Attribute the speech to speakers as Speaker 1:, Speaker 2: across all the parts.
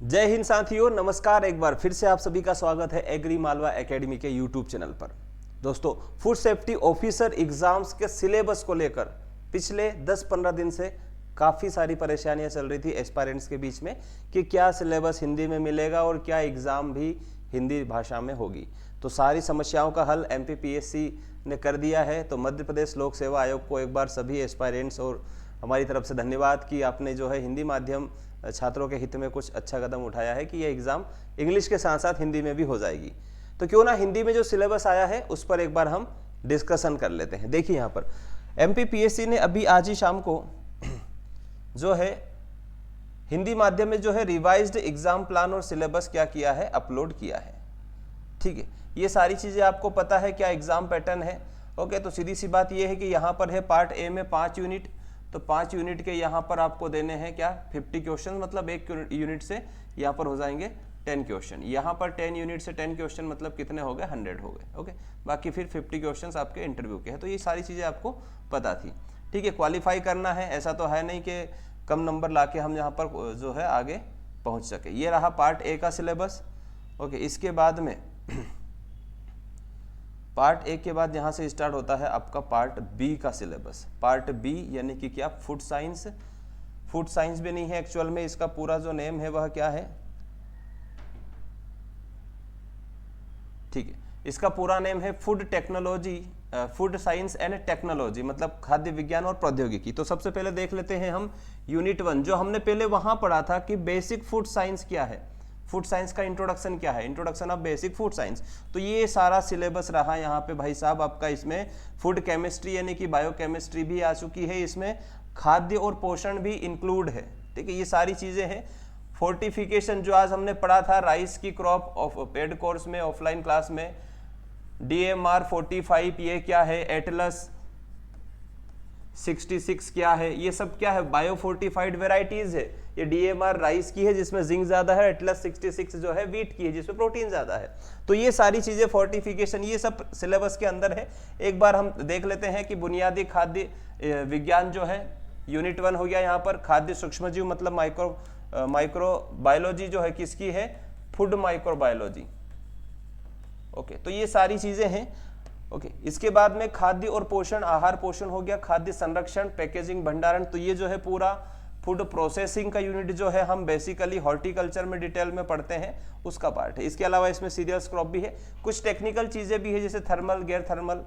Speaker 1: जय हिंद साथियों, नमस्कार। एक बार फिर से आप सभी का स्वागत है एग्री मालवा एकेडमी के यूट्यूब चैनल पर। दोस्तों, फूड सेफ्टी ऑफिसर एग्जाम्स के सिलेबस को लेकर पिछले 10-15 दिन से काफ़ी सारी परेशानियां चल रही थी एस्पायरेंट्स के बीच में कि क्या सिलेबस हिंदी में मिलेगा और क्या एग्ज़ाम भी हिंदी भाषा में होगी। तो सारी समस्याओं का हल MPPSC ने कर दिया है। तो मध्य प्रदेश लोक सेवा आयोग को एक बार सभी एस्पायरेंट्स और हमारी तरफ से धन्यवाद कि आपने जो है हिंदी माध्यम छात्रों के हित में कुछ अच्छा कदम उठाया है कि ये एग्ज़ाम इंग्लिश के साथ साथ हिंदी में भी हो जाएगी। तो क्यों ना हिंदी में जो सिलेबस आया है उस पर एक बार हम डिस्कशन कर लेते हैं। देखिए यहाँ पर MPPSC ने अभी आज ही शाम को जो है हिंदी माध्यम में जो है रिवाइज्ड एग्जाम प्लान और सिलेबस क्या किया है, अपलोड किया है। ठीक है, ये सारी चीज़ें आपको पता है क्या एग्जाम पैटर्न है। ओके, तो सीधी सी बात ये है कि यहाँ पर है पार्ट ए में 5 यूनिट, तो 5 यूनिट के यहाँ पर आपको देने हैं क्या 50 क्वेश्चन, मतलब एक यूनिट से यहाँ पर हो जाएंगे 10 क्वेश्चन। यहाँ पर 10 यूनिट से 10 क्वेश्चन मतलब कितने हो गए, 100 हो गए। ओके, बाकी फिर 50 क्वेश्चन आपके इंटरव्यू के हैं। तो ये सारी चीज़ें आपको पता थी। ठीक है, क्वालिफाई करना है, ऐसा तो है नहीं कि कम नंबर ला के हम यहाँ पर जो है आगे पहुँच सके। ये रहा पार्ट ए का सिलेबस। ओके, इसके बाद में पार्ट ए के बाद यहाँ से स्टार्ट होता है आपका पार्ट बी का सिलेबस। पार्ट बी यानी कि क्या, फूड साइंस। फूड साइंस भी नहीं है एक्चुअल में, इसका पूरा जो नेम है वह क्या है, ठीक है, इसका पूरा नेम है food technology, food science and technology, मतलब खाद्य विज्ञान और प्रौद्योगिकी। तो सबसे पहले देख लेते हैं हम यूनिट 1, जो हमने पहले वहां पढ़ा था कि बेसिक फूड साइंस क्या है, फूड साइंस का इंट्रोडक्शन क्या है, introduction of basic food science. तो ये सारा सिलेबस रहा यहाँ पे भाई साहब आपका। इसमें फूड केमिस्ट्री यानी कि बायोकेमिस्ट्री भी आ चुकी है, इसमें खाद्य और पोषण भी इंक्लूड है। ठीक है, ये सारी चीजें हैं। फोर्टिफिकेशन जो आज हमने पढ़ा था राइस की क्रॉप ऑफ पेड कोर्स में ऑफलाइन क्लास में, DMR 45 ये क्या है, एटलस 66 क्या है, ये सब क्या है, बायो फोर्टिफाइड वेराइटीज है। ये DMR राइस की है जिसमें जिंक ज्यादा है, एटलस 66 जो है वीट की है जिसमें प्रोटीन ज्यादा है। तो ये सारी चीजें फोर्टिफिकेशन ये सब सिलेबस के अंदर है। एक बार हम देख लेते हैं कि बुनियादी खाद्य विज्ञान जो है यूनिट 1 हो गया। यहाँ पर खाद्य सूक्ष्मजीव मतलब माइक्रोबायोलॉजी जो है किसकी है, फूड माइक्रोबायोलॉजी। ओके, तो ये सारी चीजें हैं। ओके, इसके बाद में खाद्य और पोषण, आहार पोषण हो गया, खाद्य संरक्षण, पैकेजिंग, भंडारण। तो ये जो है पूरा फूड प्रोसेसिंग का यूनिट जो है हम बेसिकली हॉर्टिकल्चर में डिटेल में पढ़ते हैं, उसका पार्ट है। इसके अलावा इसमें सीरियल्स क्रॉप भी है, कुछ टेक्निकल चीजें भी है जैसे थर्मल, गैर थर्मल,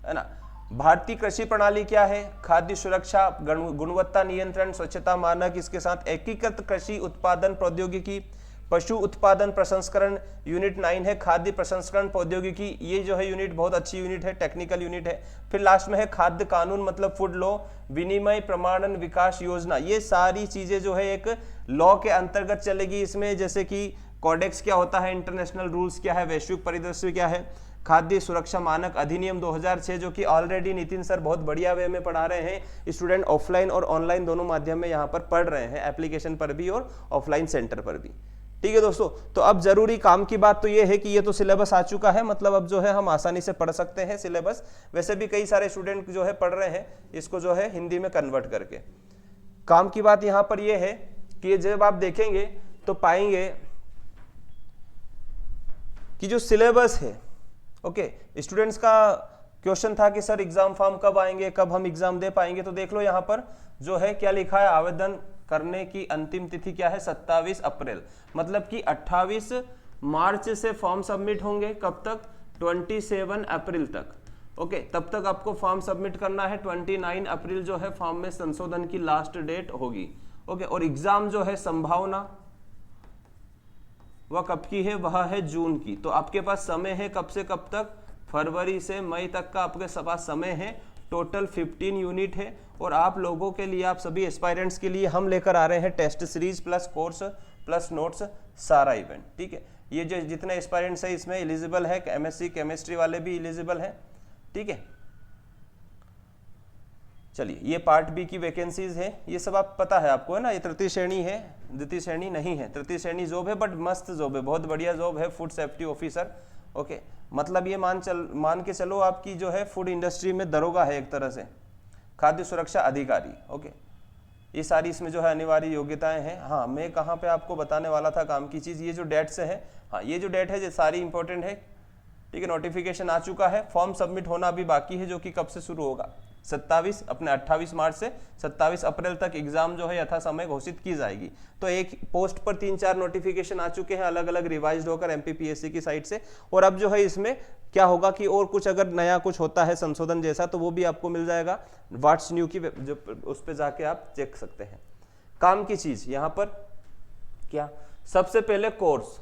Speaker 1: है ना। भारतीय कृषि प्रणाली क्या है, खाद्य सुरक्षा, गुणवत्ता नियंत्रण, स्वच्छता मानक, इसके साथ एकीकृत कृषि उत्पादन प्रौद्योगिकी, पशु उत्पादन प्रसंस्करण। यूनिट 9 है खाद्य प्रसंस्करण प्रौद्योगिकी। ये जो है यूनिट बहुत अच्छी यूनिट है, टेक्निकल यूनिट है। फिर लास्ट में है खाद्य कानून मतलब फूड लॉ, विनिमय प्रमाणन विकास योजना। ये सारी चीजें जो है एक लॉ के अंतर्गत चलेगी इसमें, जैसे कि कोडेक्स क्या होता है, इंटरनेशनल रूल्स क्या है, वैश्विक परिदृश्य क्या है, खाद्य सुरक्षा मानक अधिनियम 2006 जो कि ऑलरेडी नितिन सर बहुत बढ़िया वे में पढ़ा रहे हैं। स्टूडेंट ऑफलाइन और ऑनलाइन दोनों माध्यम में यहाँ पर पढ़ रहे हैं, एप्लीकेशन पर भी और ऑफलाइन सेंटर पर भी। ठीक है दोस्तों, तो अब जरूरी काम की बात तो ये है कि ये तो सिलेबस आ चुका है, मतलब अब जो है हम आसानी से पढ़ सकते हैं सिलेबस। वैसे भी कई सारे स्टूडेंट जो है पढ़ रहे हैं इसको जो है हिंदी में कन्वर्ट करके। काम की बात यहां पर ये है कि जब आप देखेंगे तो पाएंगे कि जो सिलेबस है, ओके, स्टूडेंट्स का क्वेश्चन था कि सर एग्जाम फॉर्म कब आएंगे, कब हम एग्जाम दे पाएंगे। तो देख लो यहाँ पर जो है क्या लिखा है, आवेदन करने की अंतिम तिथि क्या है, 27 अप्रैल, मतलब कि 28 मार्च से फॉर्म सबमिट होंगे। कब तक, 27 अप्रैल तक। ओके, तब तक आपको फॉर्म सबमिट करना है। 29 अप्रैल जो है फॉर्म में संशोधन की लास्ट डेट होगी। ओके, और एग्जाम जो है संभावना वह कब की है, वह है जून की। तो आपके पास समय है कब से कब तक, फरवरी से मई तक का आपके पास समय है। टोटल 15 यूनिट है और आप लोगों के लिए, आप सभी एस्पायरेंट्स के लिए हम लेकर आ रहे हैं test series plus course plus notes, सारा इवेंट। ठीक है, ये जो जितने एस्पायरेंट्स है इसमें एलिजिबल है, MSc केमिस्ट्री वाले भी एलिजिबल है। ठीक है, चलिए, ये पार्ट बी की वैकेंसीज है, ये सब आप पता है आपको, है ना। ये तृतीय श्रेणी है, द्वितीय श्रेणी नहीं है, तृतीय श्रेणी जॉब है, बट मस्त जॉब है, बहुत बढ़िया जॉब है, फूड सेफ्टी ऑफिसर। ओके, मतलब ये मान के चलो आपकी जो है फूड इंडस्ट्री में दरोगा है एक तरह से, खाद्य सुरक्षा अधिकारी। ओके, ये सारी इसमें जो है अनिवार्य योग्यताएं हैं। हाँ, मैं कहाँ पे आपको बताने वाला था काम की चीज़, ये जो डेट्स है, हाँ ये जो डेट है ये सारी इंपॉर्टेंट है, ठीक है। नोटिफिकेशन आ चुका है, फॉर्म सबमिट होना अभी बाकी है, जो कि कब से शुरू होगा, 28 मार्च से 27 अप्रैल तक एग्जाम जो है यथा समय घोषित की जाएगी। तो एक पोस्ट पर 3-4 नोटिफिकेशन आ चुके हैं अलग अलग रिवाइज्ड होकर एमपीपीएससी की साइट से, और अब जो है इसमें क्या होगा कि और कुछ अगर नया कुछ होता है संशोधन जैसा तो वो भी आपको मिल जाएगा व्हाट्स न्यू की जो उस पर जाके आप चेक सकते हैं। काम की चीज यहाँ पर क्या, सबसे पहले कोर्स,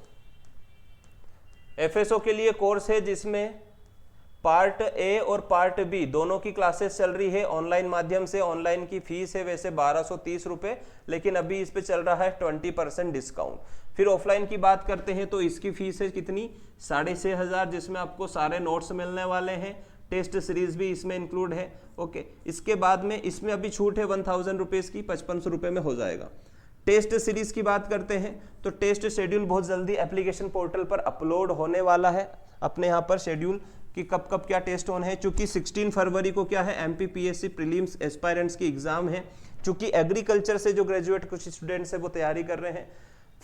Speaker 1: एफएसओ के लिए कोर्स है जिसमें पार्ट ए और पार्ट बी दोनों की क्लासेस चल रही है ऑनलाइन माध्यम से। ऑनलाइन की फीस है वैसे 1230 रुपए, लेकिन अभी इस पे चल रहा है 20% डिस्काउंट। फिर ऑफलाइन की बात करते हैं तो इसकी फीस है कितनी, 6,500, जिसमें आपको सारे नोट्स मिलने वाले हैं, टेस्ट सीरीज भी इसमें इंक्लूड है। ओके, इसके बाद में इसमें अभी छूट है 1000 रुपीज की, 5500 रुपए में हो जाएगा। टेस्ट सीरीज की बात करते हैं तो टेस्ट शेड्यूल बहुत जल्दी एप्लीकेशन पोर्टल पर अपलोड होने वाला है, अपने यहाँ पर शेड्यूल कि कब कब क्या टेस्ट होने हैं। चूंकि 16 फरवरी को क्या है, एमपीपीएससी प्रीलिम्स एस्पायरेंट्स की एग्जाम है। चूंकि एग्रीकल्चर से जो ग्रेजुएट कुछ स्टूडेंट्स है वो तैयारी कर रहे हैं,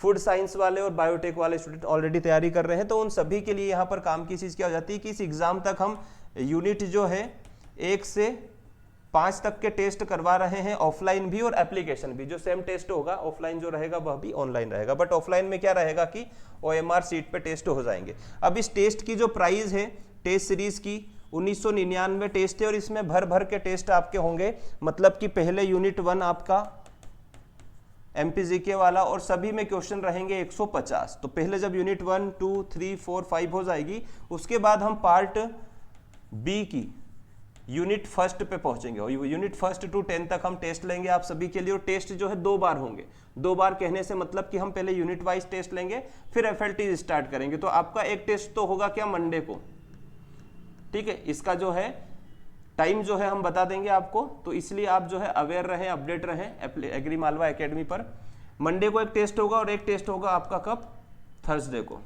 Speaker 1: फूड साइंस वाले और बायोटेक वाले स्टूडेंट ऑलरेडी तैयारी कर रहे हैं, तो उन सभी के लिए यहाँ पर काम की चीज़ क्या हो जाती है कि इस एग्जाम तक हम यूनिट जो है 1 से 5 तक के टेस्ट करवा रहे हैं, ऑफलाइन भी और एप्लीकेशन भी। जो सेम टेस्ट होगा ऑफलाइन जो रहेगा वह भी ऑनलाइन रहेगा, बट ऑफलाइन में क्या रहेगा कि OMR सीट पे टेस्ट हो जाएंगे। अब इस टेस्ट की जो प्राइस है टेस्ट सीरीज की 1999 टेस्ट है, और इसमें भर भर के टेस्ट आपके होंगे, मतलब कि पहले यूनिट 1 आपका MPGK वाला और सभी में क्वेश्चन रहेंगे 150। तो पहले जब यूनिट 1, 2, 3, 4, 5 हो जाएगी, उसके बाद हम पार्ट बी की यूनिट फर्स्ट पे पहुंचेंगे, और यूनिट फर्स्ट टू 10 तक हम टेस्ट लेंगे आप सभी के लिए। और टेस्ट जो है 2 बार होंगे। 2 बार कहने से मतलब कि हम पहले यूनिट वाइज टेस्ट लेंगे, फिर FLT स्टार्ट करेंगे। तो आपका एक टेस्ट तो होगा क्या, मंडे को, ठीक है। इसका जो है टाइम जो है हम बता देंगे आपको, तो इसलिए आप जो है अवेयर रहें, अपडेट रहें एग्री मालवा एकेडमी पर। मंडे को एक टेस्ट होगा और एक टेस्ट होगा आपका कब, थर्सडे को।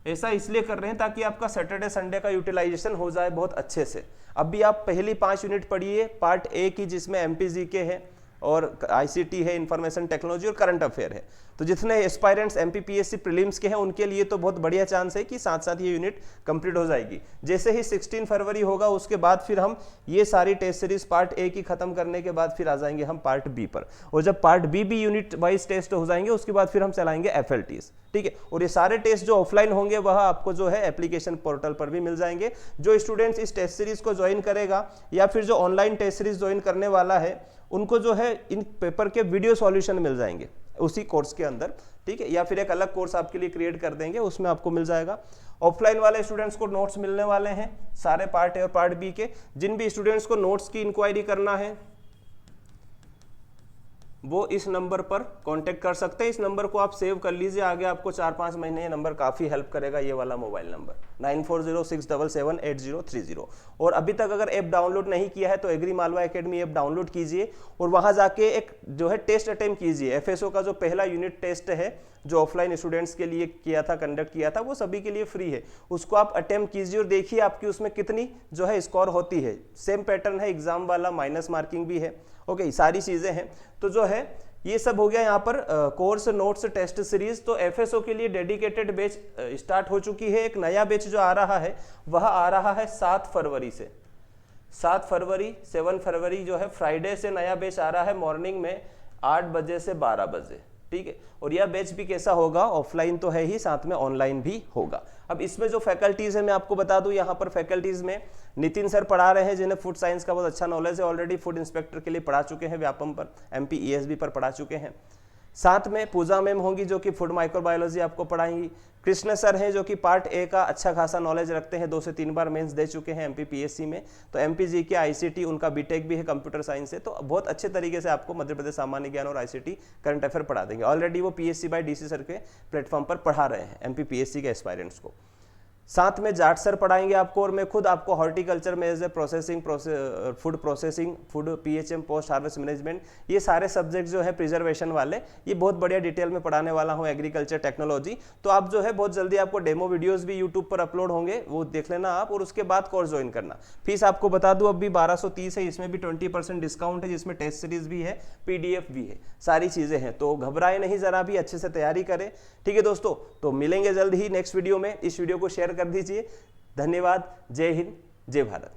Speaker 1: ऐसा इसलिए कर रहे हैं ताकि आपका सैटरडे संडे का यूटिलाइजेशन हो जाए बहुत अच्छे से। अभी आप पहली 5 यूनिट पढ़िए पार्ट ए की, जिसमें MPGK है और ICT है, इंफॉर्मेशन टेक्नोलॉजी और करंट अफेयर है। तो जितने एस्पायरेंट्स MPPSC प्रीलिम्स के हैं उनके लिए तो बहुत बढ़िया चांस है कि साथ साथ ये यूनिट कंप्लीट हो जाएगी। जैसे ही 16 फरवरी होगा उसके बाद फिर हम ये सारी टेस्ट सीरीज पार्ट ए की खत्म करने के बाद फिर आ जाएंगे हम पार्ट बी पर, और जब पार्ट बी भी यूनिट वाइज टेस्ट हो जाएंगे उसके बाद फिर हम चलाएंगे FLTs, ठीक है। और ये सारे टेस्ट जो ऑफलाइन होंगे वह आपको जो है एप्लीकेशन पोर्टल पर भी मिल जाएंगे। जो स्टूडेंट्स इस टेस्ट सीरीज को ज्वाइन करेगा या फिर जो ऑनलाइन टेस्ट सीरीज ज्वाइन करने वाला है, उनको जो है इन पेपर के वीडियो सॉल्यूशन मिल जाएंगे उसी कोर्स के अंदर, ठीक है। या फिर एक अलग कोर्स आपके लिए क्रिएट कर देंगे, उसमें आपको मिल जाएगा। ऑफलाइन वाले स्टूडेंट्स को नोट्स मिलने वाले हैं सारे पार्ट ए और पार्ट बी के। जिन भी स्टूडेंट्स को नोट्स की इंक्वायरी करना है वो इस नंबर पर कांटेक्ट कर सकते हैं। इस नंबर को आप सेव कर लीजिए, आगे आपको 4-5 महीने ये नंबर काफ़ी हेल्प करेगा, ये वाला मोबाइल नंबर 9406778030। और अभी तक अगर ऐप डाउनलोड नहीं किया है तो agri Malwa academy app download कीजिए और वहाँ जाके एक जो है टेस्ट अटेम्प्ट कीजिए। FSO का जो पहला यूनिट टेस्ट है जो ऑफलाइन स्टूडेंट्स के लिए किया था, कंडक्ट किया था, वो सभी के लिए फ्री है। उसको आप अटेम्प्ट कीजिए और देखिए आपकी उसमें कितनी जो है स्कोर होती है। सेम पैटर्न है एग्जाम वाला, माइनस मार्किंग भी है, ओके, सारी चीज़ें हैं। तो जो है ये सब हो गया यहाँ पर कोर्स, नोट्स, टेस्ट सीरीज। तो FSO के लिए डेडिकेटेड बैच स्टार्ट हो चुकी है। एक नया बैच जो आ रहा है वह आ रहा है 7 फरवरी से। 7 फरवरी 7 फरवरी जो है फ्राइडे से नया बैच आ रहा है, मॉर्निंग में 8 बजे से 12 बजे, ठीक है। और यह बैच भी कैसा होगा, ऑफलाइन तो है ही, साथ में ऑनलाइन भी होगा। अब इसमें जो फैकल्टीज है मैं आपको बता दूं, यहाँ पर फैकल्टीज में नितिन सर पढ़ा रहे हैं जिन्हें फूड साइंस का बहुत अच्छा नॉलेज है, ऑलरेडी फूड इंस्पेक्टर के लिए पढ़ा चुके हैं, व्यापम पर MP ESB पर पढ़ा चुके हैं। साथ में पूजा मैम होंगी जो कि फूड माइक्रोबायोलॉजी आपको पढ़ाएंगी। कृष्ण सर हैं जो कि पार्ट ए का अच्छा खासा नॉलेज रखते हैं, 2 से 3 बार मेंस दे चुके हैं MPPSC में। तो MPGK ICT उनका बीटेक भी है, कंप्यूटर साइंस है, तो बहुत अच्छे तरीके से आपको मध्य प्रदेश सामान्य ज्ञान और ICT करंट अफेयर पढ़ा देंगे। ऑलरेडी वो PSC by DC सर के प्लेटफॉर्म पर पढ़ा रहे हैं MPPSC के एस्पायरेंट्स को। साथ में जाट सर पढ़ाएंगे आपको, और मैं खुद आपको हॉर्टिकल्चर में as a food processing, food PHM, post harvest management, ये सारे सब्जेक्ट जो है प्रिजर्वेशन वाले, ये बहुत बढ़िया डिटेल में पढ़ाने वाला हूँ, एग्रीकल्चर टेक्नोलॉजी। तो आप जो है बहुत जल्दी आपको डेमो वीडियोस भी यूट्यूब पर अपलोड होंगे, वो देख लेना आप, और उसके बाद कोर्स ज्वाइन करना। फीस आपको बता दूं अभी 1230 है, इसमें भी 20% डिस्काउंट है, जिसमें टेस्ट सीरीज भी है, पीडीएफ भी है, सारी चीजें हैं। तो घबराए नहीं, जरा भी अच्छे से तैयारी करें। ठीक है दोस्तों, तो मिलेंगे जल्द ही नेक्स्ट वीडियो में। इस वीडियो को शेयर कर दीजिए। धन्यवाद। जय हिंद, जय भारत।